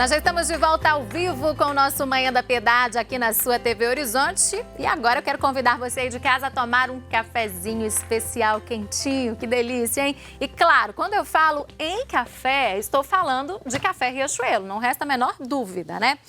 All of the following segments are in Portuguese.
Nós já estamos de volta ao vivo com o nosso Manhã da Piedade aqui na sua TV Horizonte. E agora eu quero convidar você aí de casa a tomar um cafezinho especial, quentinho, que delícia, hein? E claro, quando eu falo em café, estou falando de café Riachuelo, não resta a menor dúvida, né?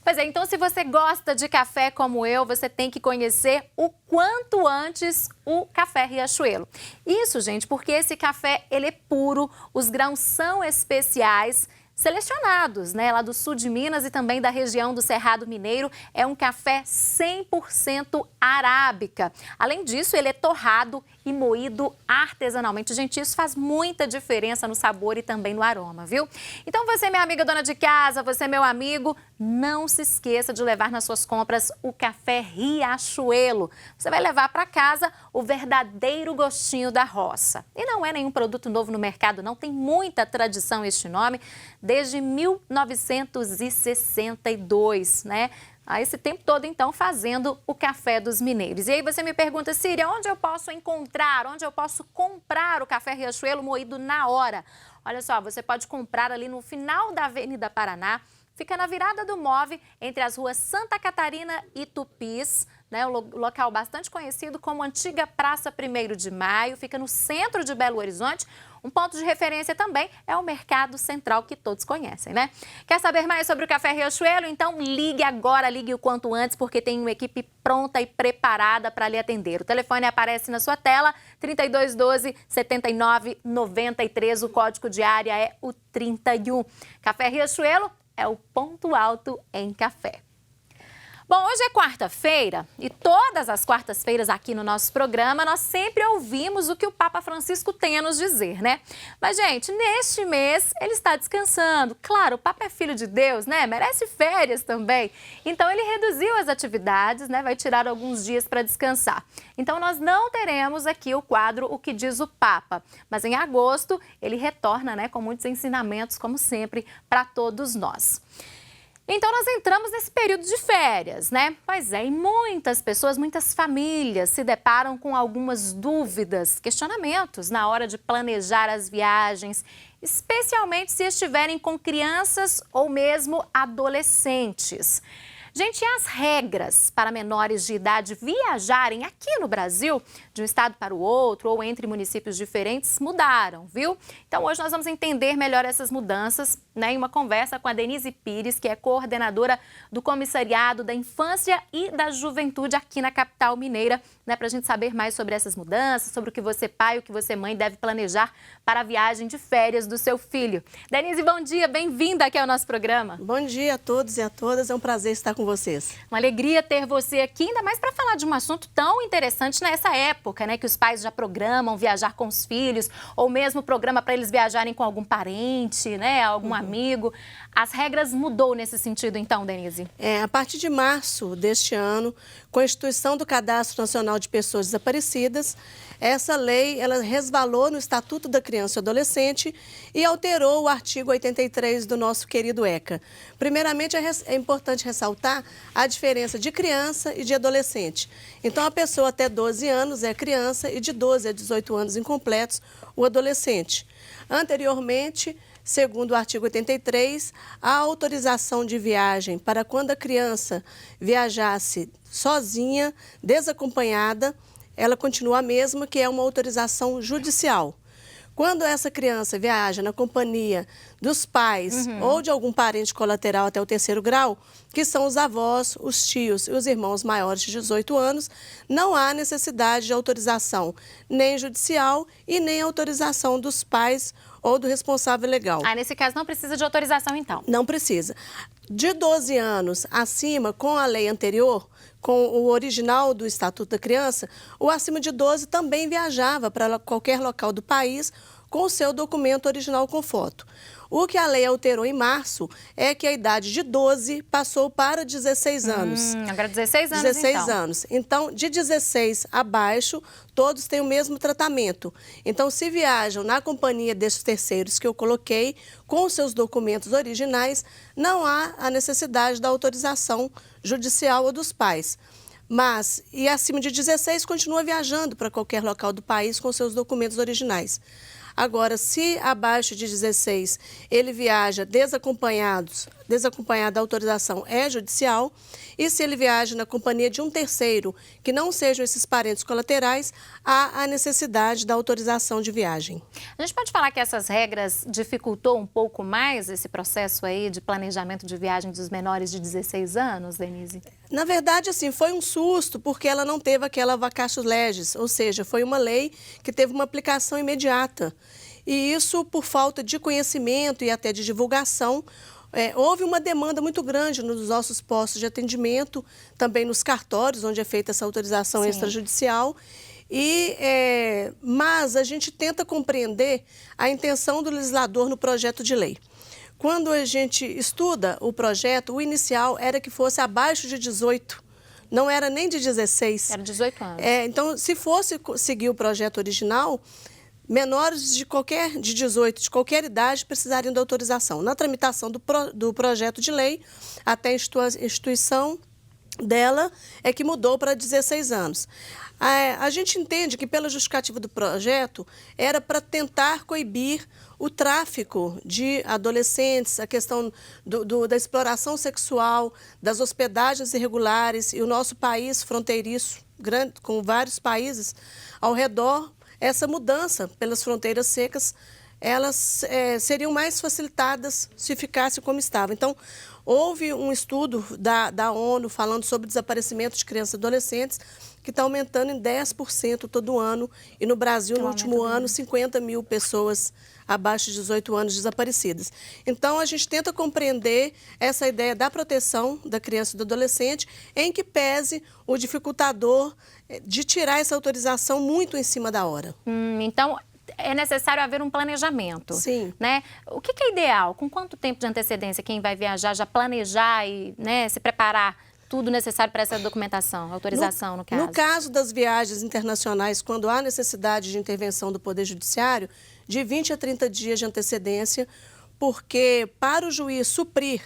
Pois é, então se você gosta de café como eu, você tem que conhecer o quanto antes o café Riachuelo. Isso, gente, porque esse café, ele é puro, os grãos são especiais, selecionados, né, lá do sul de Minas e também da região do Cerrado Mineiro. É um café 100% arábica. Além disso, ele é torrado e moído artesanalmente. Gente, isso faz muita diferença no sabor e também no aroma, viu? Então você, minha amiga dona de casa, você, meu amigo, não se esqueça de levar nas suas compras o café Riachuelo. Você vai levar para casa o verdadeiro gostinho da roça. E não é nenhum produto novo no mercado, não. Tem muita tradição este nome, desde 1962, né? Há esse tempo todo, então, fazendo o café dos mineiros. E aí você me pergunta, Síria, onde eu posso encontrar, onde eu posso comprar o café Riachuelo moído na hora? Olha só, você pode comprar ali no final da Avenida Paraná, fica na virada do MOVE, entre as ruas Santa Catarina e Tupis, né, um local bastante conhecido como Antiga Praça 1º de Maio, fica no centro de Belo Horizonte. Um ponto de referência também é o Mercado Central, que todos conhecem, né? Quer saber mais sobre o café Riachuelo? Então ligue agora, ligue o quanto antes, porque tem uma equipe pronta e preparada para lhe atender. O telefone aparece na sua tela, 3212-7993, o código de área é o 31. Café Riachuelo é o ponto alto em café. Bom, hoje é quarta-feira e todas as quartas-feiras aqui no nosso programa nós sempre ouvimos o que o Papa Francisco tem a nos dizer, né? Mas, gente, neste mês ele está descansando. Claro, o Papa é filho de Deus, né? Merece férias também. Então, ele reduziu as atividades, né? Vai tirar alguns dias para descansar. Então, nós não teremos aqui o quadro O que diz o Papa. Mas em agosto ele retorna, né? Com muitos ensinamentos, como sempre, para todos nós. Então, nós entramos nesse período de férias, né? Pois é, e muitas pessoas, muitas famílias se deparam com algumas dúvidas, questionamentos na hora de planejar as viagens, especialmente se estiverem com crianças ou mesmo adolescentes. Gente, e as regras para menores de idade viajarem aqui no Brasil, de um estado para o outro ou entre municípios diferentes, mudaram, viu? Então, hoje nós vamos entender melhor essas mudanças, né, em uma conversa com a Denise Pires, que é coordenadora do Comissariado da Infância e da Juventude aqui na capital mineira, né, para a gente saber mais sobre essas mudanças, sobre o que você pai, o que você mãe deve planejar para a viagem de férias do seu filho. Denise, bom dia, bem-vinda aqui ao nosso programa. Bom dia a todos e a todas, é um prazer estar com vocês. Uma alegria ter você aqui, ainda mais para falar de um assunto tão interessante nessa época, né, que os pais já programam viajar com os filhos, ou mesmo programa para eles viajarem com algum parente, né, algum amigo. As regras mudou nesse sentido, então, Denise? A partir de março deste ano, com a instituição do Cadastro Nacional de Pessoas Desaparecidas, essa lei ela resvalou no Estatuto da Criança e Adolescente e alterou o artigo 83 do nosso querido ECA. Primeiramente, é importante ressaltar a diferença de criança e de adolescente. Então, a pessoa até 12 anos é criança e de 12 a 18 anos incompletos, o adolescente. Anteriormente, segundo o artigo 83, a autorização de viagem para quando a criança viajasse sozinha, desacompanhada, ela continua a mesma, que é uma autorização judicial. Quando essa criança viaja na companhia dos pais ou de algum parente colateral até o 3º grau, que são os avós, os tios e os irmãos maiores de 18 anos, não há necessidade de autorização nem judicial e nem autorização dos pais ou do responsável legal. Nesse caso não precisa de autorização, então? Não precisa. De 12 anos acima, com a lei anterior, com o original do Estatuto da Criança, o acima de 12 também viajava para qualquer local do país com o seu documento original com foto. O que a lei alterou em março é que a idade de 12 passou para 16 anos. Agora 16 anos, 16 então. anos. Então, de 16 abaixo, todos têm o mesmo tratamento. Então, se viajam na companhia desses terceiros que eu coloquei, com os seus documentos originais, não há a necessidade da autorização judicial ou dos pais. Mas, e acima de 16, continua viajando para qualquer local do país com seus documentos originais. Agora, se abaixo de 16 ele viaja desacompanhado desacompanhado, a autorização é judicial. E se ele viaja na companhia de um terceiro, que não sejam esses parentes colaterais, há a necessidade da autorização de viagem. A gente pode falar que essas regras dificultou um pouco mais esse processo aí de planejamento de viagem dos menores de 16 anos, Denise? Na verdade, assim, foi um susto, porque ela não teve aquela vacatio legis, ou seja, foi uma lei que teve uma aplicação imediata. E isso, por falta de conhecimento e até de divulgação, houve uma demanda muito grande nos nossos postos de atendimento, também nos cartórios, onde é feita essa autorização extrajudicial. Mas a gente tenta compreender a intenção do legislador no projeto de lei. Quando a gente estuda o projeto, o inicial era que fosse abaixo de 18, não era nem de 16. Era 18 anos. Então, se fosse seguir o projeto original, menores de 18, de qualquer idade, precisariam da autorização. Na tramitação do projeto de lei, até a instituição dela é que mudou para 16 anos. A gente entende que, pela justificativa do projeto, era para tentar coibir o tráfico de adolescentes, a questão da exploração sexual, das hospedagens irregulares, e o nosso país fronteiriço, grande, com vários países ao redor, essa mudança pelas fronteiras secas, elas seriam mais facilitadas se ficasse como estava. Então, houve um estudo da ONU falando sobre desaparecimento de crianças e adolescentes, que está aumentando em 10% todo ano. E no Brasil, no último ano, 50 mil pessoas abaixo de 18 anos desaparecidas. Então, a gente tenta compreender essa ideia da proteção da criança e do adolescente, em que pese o dificultador de tirar essa autorização muito em cima da hora. Então, é necessário haver um planejamento. Sim. Né? O que é ideal? Com quanto tempo de antecedência quem vai viajar já planejar e, né, se preparar tudo necessário para essa documentação, autorização, no caso? No caso das viagens internacionais, quando há necessidade de intervenção do Poder Judiciário, de 20 a 30 dias de antecedência, porque para o juiz suprir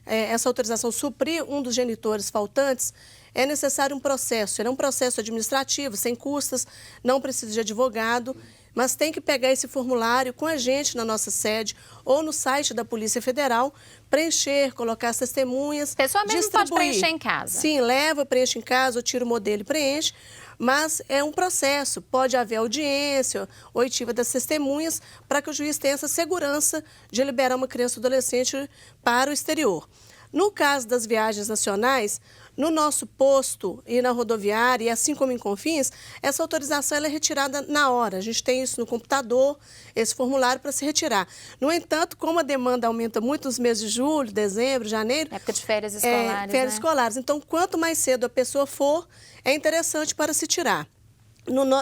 essa autorização, suprir um dos genitores faltantes, é necessário um processo. Ele é um processo administrativo, sem custas, não precisa de advogado, mas tem que pegar esse formulário com a gente na nossa sede ou no site da Polícia Federal, preencher, colocar as testemunhas, a pessoa mesmo distribuir. Pode preencher em casa. Sim, leva, preenche em casa, ou tira o modelo e preenche, mas é um processo. Pode haver audiência, oitiva das testemunhas, para que o juiz tenha essa segurança de liberar uma criança ou adolescente para o exterior. No caso das viagens nacionais, no nosso posto e na rodoviária, e assim como em Confins, essa autorização ela é retirada na hora. A gente tem isso no computador, esse formulário para se retirar. No entanto, como a demanda aumenta muito nos meses de julho, dezembro, janeiro... Época de férias escolares, férias escolares. Então, quanto mais cedo a pessoa for, é interessante para se tirar.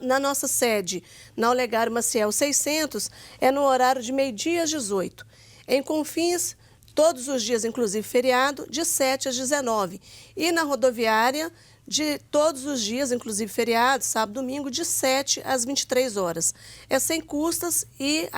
Na nossa sede, na Olegário Maciel 600, é no horário de meio-dia às 18. Em Confins, todos os dias, inclusive feriado, de 7 às 19. E na rodoviária, de todos os dias, inclusive feriado, sábado, domingo, de 7 às 23 horas. É sem custas e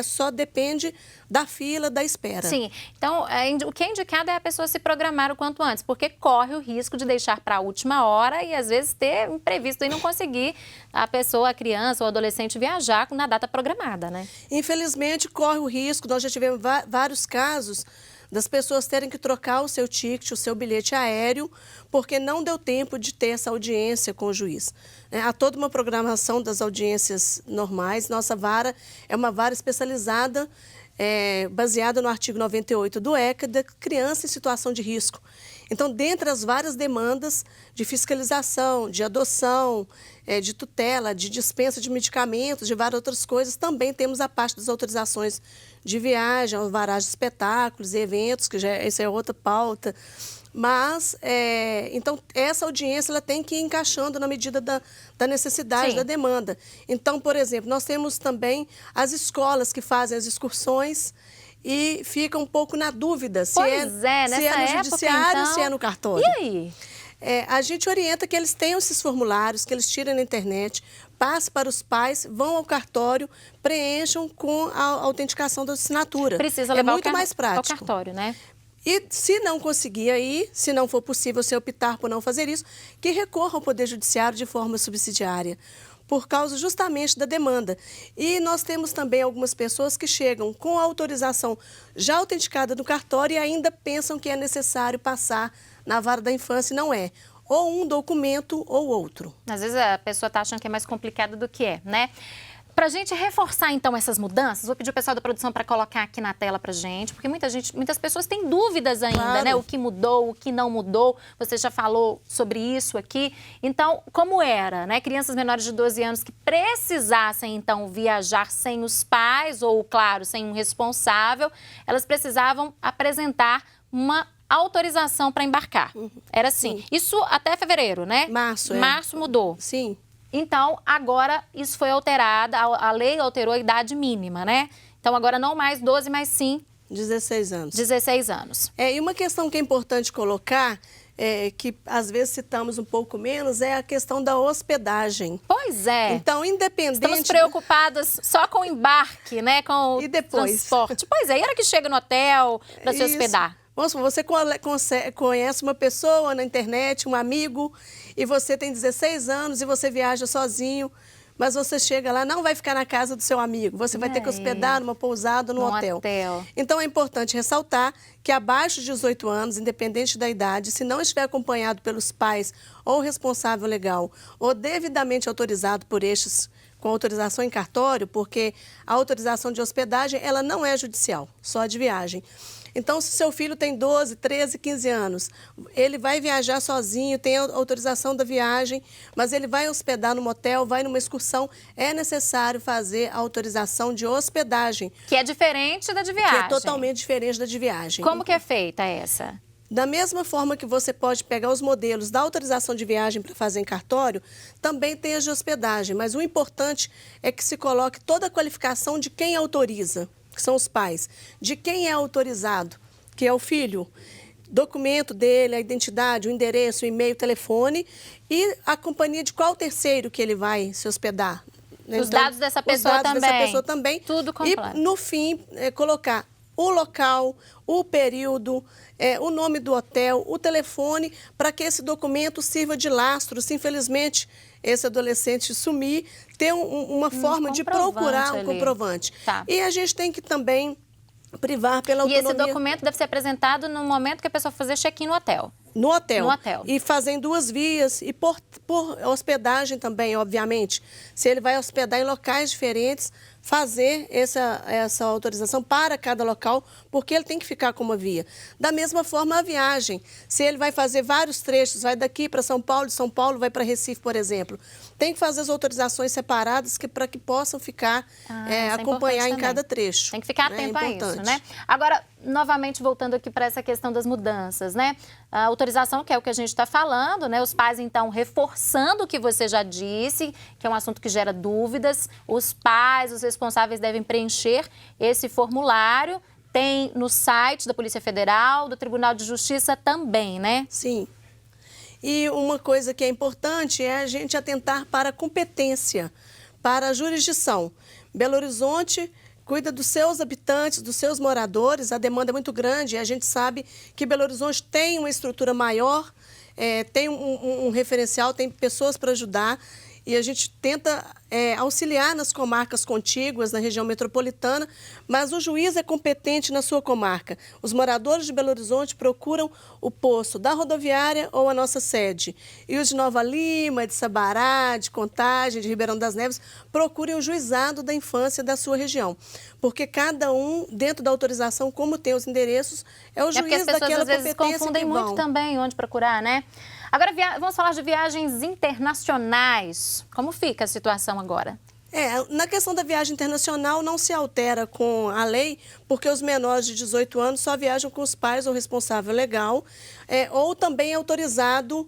só depende da fila, da espera. Sim, então o que é indicado é a pessoa se programar o quanto antes, porque corre o risco de deixar para a última hora e às vezes ter imprevisto e não conseguir a pessoa, a criança ou adolescente viajar na data programada, né? Infelizmente, corre o risco, nós já tivemos vários casos das pessoas terem que trocar o seu ticket, o seu bilhete aéreo, porque não deu tempo de ter essa audiência com o juiz. Há toda uma programação das audiências normais. Nossa vara é uma vara especializada, baseada no artigo 98 do ECA, da criança em situação de risco. Então, dentre as várias demandas de fiscalização, de adoção, de tutela, de dispensa de medicamentos, de várias outras coisas, também temos a parte das autorizações de viagem, alvarás de espetáculos e eventos, que essa é outra pauta. Mas, então, essa audiência ela tem que ir encaixando na medida da necessidade, da demanda. Então, por exemplo, nós temos também as escolas que fazem as excursões e ficam um pouco na dúvida se é no judiciário, então... se é no cartório. E aí? A gente orienta que eles tenham esses formulários, que eles tirem na internet, passem para os pais, vão ao cartório, preencham com a autenticação da assinatura. Precisa levar muito mais prático. ao cartório, né? E se não conseguir ir, se não for possível, se optar por não fazer isso, que recorra ao Poder Judiciário de forma subsidiária, por causa justamente da demanda. E nós temos também algumas pessoas que chegam com a autorização já autenticada no cartório e ainda pensam que é necessário passar na vara da infância, e não é. Ou um documento ou outro. Às vezes a pessoa está achando que é mais complicado do que é, né? Para a gente reforçar, então, essas mudanças, vou pedir o pessoal da produção para colocar aqui na tela para gente, porque muitas pessoas têm dúvidas ainda, Claro. né? O que mudou, o que não mudou. Você já falou sobre isso aqui. Então, como era, né? Crianças menores de 12 anos que precisassem, então, viajar sem os pais ou, claro, sem um responsável, elas precisavam apresentar uma autorização para embarcar. Era assim. Sim. Isso até fevereiro, né? Março, é. Março mudou. Sim. Então, agora isso foi alterado, a lei alterou a idade mínima, né? Então, agora não mais 12, mas sim 16 anos. 16 anos. E uma questão que é importante colocar, que às vezes citamos um pouco menos, é a questão da hospedagem. Pois é. Então, independente... Estamos preocupadas só com o embarque, né? Com o E depois? transporte. Pois é, e a hora que chega no hotel para se Isso. hospedar? Vamos supor, você conhece uma pessoa na internet, um amigo, e você tem 16 anos e você viaja sozinho, mas você chega lá, não vai ficar na casa do seu amigo, você vai ter que hospedar numa pousada, num hotel. Então é importante ressaltar que abaixo de 18 anos, independente da idade, se não estiver acompanhado pelos pais ou responsável legal, ou devidamente autorizado por estes com autorização em cartório, porque a autorização de hospedagem ela não é judicial, só de viagem. Então, se seu filho tem 12, 13, 15 anos, ele vai viajar sozinho, tem a autorização da viagem, mas ele vai hospedar num motel, vai numa excursão, é necessário fazer a autorização de hospedagem. Que é diferente da de viagem. Que é totalmente diferente da de viagem. Como que é feita essa? Da mesma forma que você pode pegar os modelos da autorização de viagem para fazer em cartório, também tem as de hospedagem, mas o importante é que se coloque toda a qualificação de quem autoriza, que são os pais, de quem é autorizado, que é o filho, documento dele, a identidade, o endereço, o e-mail, o telefone e a companhia de qual terceiro que ele vai se hospedar. Os dados dessa pessoa também. Tudo completo. E, no fim, colocar o local, o período, o nome do hotel, o telefone, para que esse documento sirva de lastro. Se, infelizmente, esse adolescente sumir, ter uma forma de procurar um comprovante. Tá. E a gente tem que também privar pela autonomia. E esse documento deve ser apresentado no momento que a pessoa fazer check-in no hotel. No hotel. No hotel. E fazer em 2 vias e por hospedagem também, obviamente. Se ele vai hospedar em locais diferentes, fazer essa autorização para cada local, porque ele tem que ficar com uma via. Da mesma forma, a viagem. Se ele vai fazer vários trechos, vai daqui para São Paulo, de São Paulo vai para Recife, por exemplo, tem que fazer as autorizações separadas para que possam ficar, acompanhar em cada trecho. Tem que ficar atento a isso, né? Agora, novamente, voltando aqui para essa questão das mudanças, né? A autorização, que é o que a gente está falando, né? Os pais, então, reforçando o que você já disse, que é um assunto que gera dúvidas. Os pais, os responsáveis devem preencher esse formulário. Tem no site da Polícia Federal, do Tribunal de Justiça também, né? Sim. E uma coisa que é importante é a gente atentar para a competência, para a jurisdição. Belo Horizonte cuida dos seus habitantes, dos seus moradores, a demanda é muito grande e a gente sabe que Belo Horizonte tem uma estrutura maior, tem um referencial, tem pessoas para ajudar e a gente tenta auxiliar nas comarcas contíguas, na região metropolitana, mas o juiz é competente na sua comarca. Os moradores de Belo Horizonte procuram o posto da rodoviária ou a nossa sede. E os de Nova Lima, de Sabará, de Contagem, de Ribeirão das Neves, procurem o juizado da infância da sua região. Porque cada um, dentro da autorização, como tem os endereços, é o juiz daquela competência. As pessoas às vezes confundem muito também onde procurar, né? Agora, vamos falar de viagens internacionais. Como fica a situação agora? Na questão da viagem internacional não se altera com a lei, porque os menores de 18 anos só viajam com os pais ou responsável legal, ou também autorizado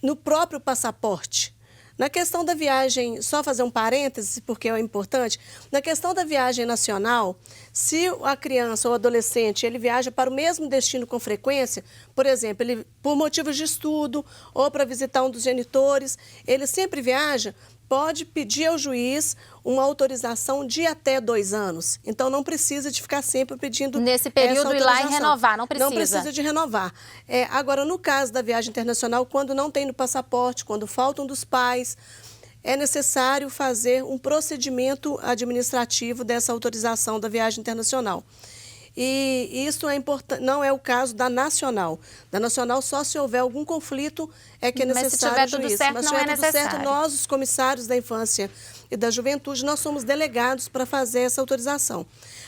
no próprio passaporte. Na questão da viagem, só fazer um parêntese, porque é importante, na questão da viagem nacional, se a criança ou adolescente ele viaja para o mesmo destino com frequência, por exemplo, ele, por motivos de estudo ou para visitar um dos genitores, ele sempre viaja, pode pedir ao juiz uma autorização de até 2 anos. Então, não precisa de ficar sempre pedindo nesse período ir lá e renovar, não precisa. Não precisa de renovar. Agora, no caso da viagem internacional, quando não tem no passaporte, quando faltam dos pais, é necessário fazer um procedimento administrativo dessa autorização da viagem internacional. E isso é importante, não é o caso da nacional. Da nacional, só se houver algum conflito é que é necessário Mas se tiver tudo certo, Mas não se é tiver tudo necessário. certo, nós, os comissários da infância e da juventude, nós somos delegados para fazer essa autorização.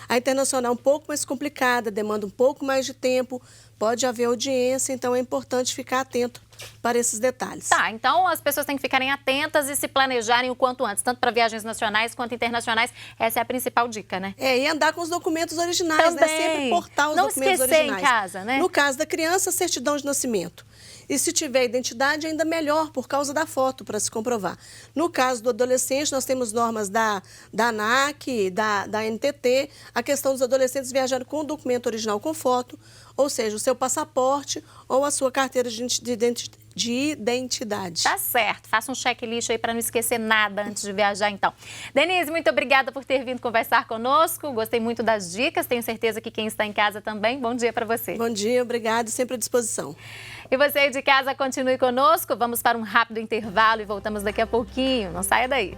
A internacional é um pouco mais complicada, demanda um pouco mais de tempo, pode haver audiência, então é importante ficar atento para esses detalhes. Tá, então as pessoas têm que ficarem atentas e se planejarem o quanto antes, tanto para viagens nacionais quanto internacionais. Essa é a principal dica, né? E andar com os documentos originais, Também. né? Sempre portar os não documentos esquecer originais. em casa, né? No caso da criança, certidão de nascimento. E se tiver identidade, ainda melhor, por causa da foto, para se comprovar. No caso do adolescente, nós temos normas da ANAC, da NTT, a questão dos adolescentes viajarem com o documento original com foto, ou seja, o seu passaporte ou a sua carteira de identidade. Tá certo, faça um checklist aí para não esquecer nada antes de viajar, então. Denise, muito obrigada por ter vindo conversar conosco. Gostei muito das dicas, tenho certeza que quem está em casa também. Bom dia para você. Bom dia, obrigada, sempre à disposição. E você aí de casa, continue conosco. Vamos para um rápido intervalo e voltamos daqui a pouquinho. Não saia daí.